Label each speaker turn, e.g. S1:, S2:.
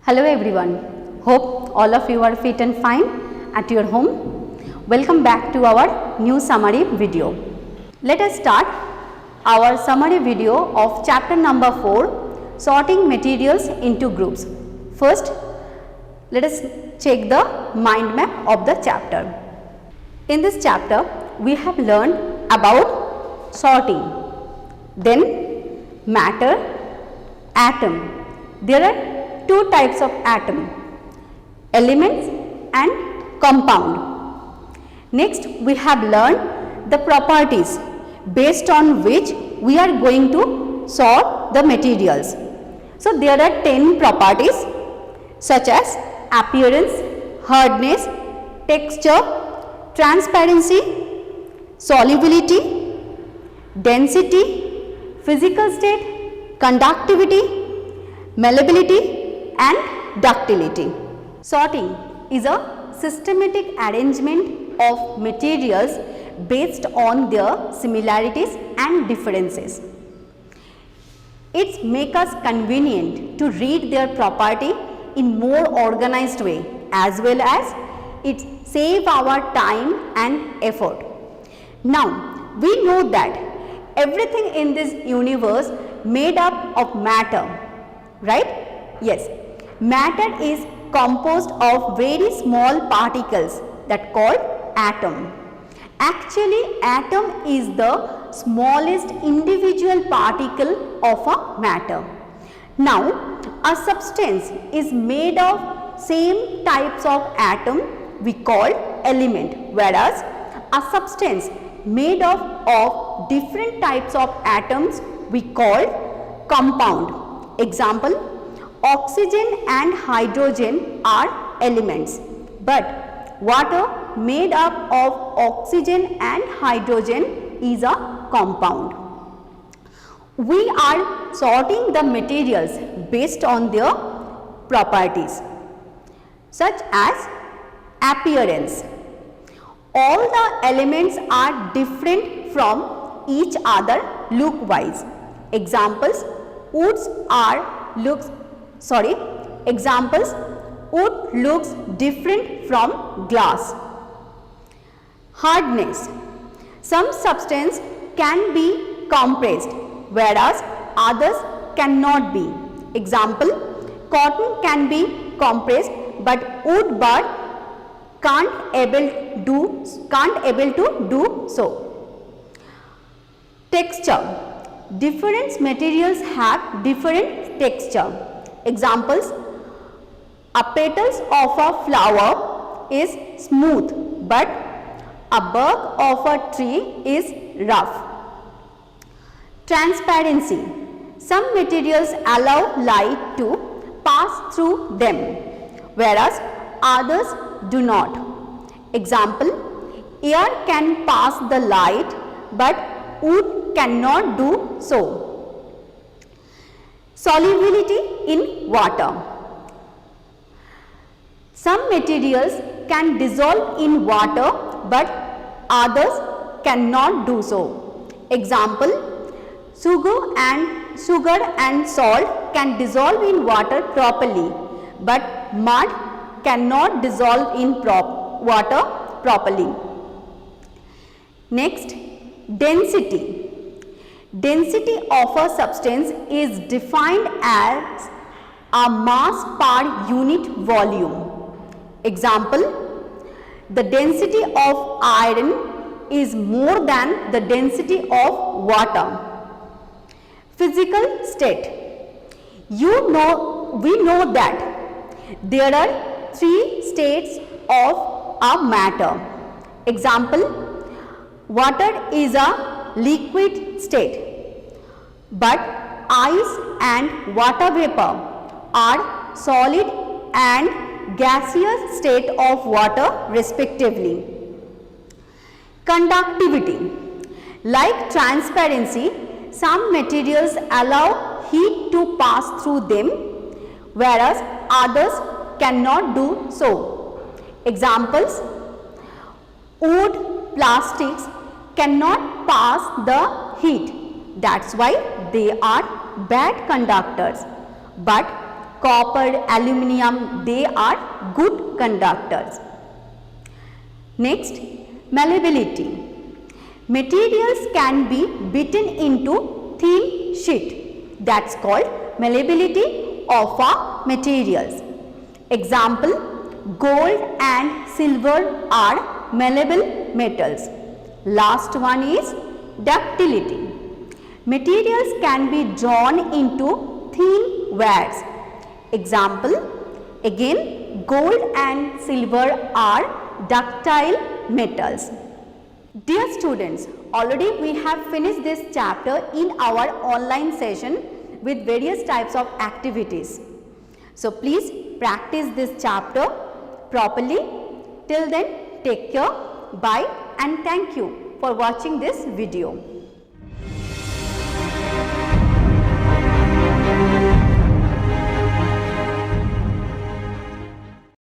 S1: Hello everyone, hope all of you are fit and fine at your home. Welcome back to our new summary video. Let us start our summary video of chapter number 4, sorting materials into groups. First, let us check the mind map of the chapter. In this chapter, we have learned about sorting, then matter, atom. There are two types of atom, elements and compound. Next, we have learned the properties based on which we are going to sort the materials. So, there are 10 properties such as appearance, hardness, texture, transparency, solubility, density, physical state, conductivity, malleability and ductility. Sorting is a systematic arrangement of materials based on their similarities and differences. It makes us convenient to read their property in more organized way, as well as it saves our time and effort. Now, we know that everything in this universe made up of matter, right? Yes. Matter is composed of very small particles that called atom. Actually, atom is the smallest individual particle of a matter. Now, a substance is made of same types of atom we call element, whereas a substance made of different types of atoms we call compound. Example, oxygen and hydrogen are elements, but water made up of oxygen and hydrogen is a compound. We are sorting the materials based on their properties, such as appearance. All the elements are different from each other look-wise. Examples, wood looks different from glass. Hardness. Some substance can be compressed, whereas others cannot be. Example, cotton can be compressed, but wood bar can't able to do so. Texture. Different materials have different texture. Examples, a petals of a flower is smooth, but a bark of a tree is rough. Transparency. Some materials allow light to pass through them, whereas others do not. Example, air can pass the light, but wood cannot do so. Solubility in water. Some materials can dissolve in water, but others cannot do so. Example, sugar and salt can dissolve in water properly, but mud cannot dissolve in water properly. Next, density. Density of a substance is defined as a mass per unit volume. Example, the density of iron is more than the density of water. Physical state. We know that there are 3 states of a matter. Example, water is a liquid state, but ice and water vapor are solid and gaseous state of water respectively. Conductivity. Like transparency, some materials allow heat to pass through them, whereas others cannot do so. Examples, wood, plastics cannot pass the heat. That's why they are bad conductors. But copper, aluminium, they are good conductors. Next, malleability. Materials can be beaten into thin sheet. That's called malleability of our materials. Example, gold and silver are malleable metals. Last one is ductility. Materials can be drawn into thin wires. Example, again gold and silver are ductile metals. Dear students, already we have finished this chapter in our online session with various types of activities. So please practice this chapter properly. Till then, take care, bye and thank you for watching this video.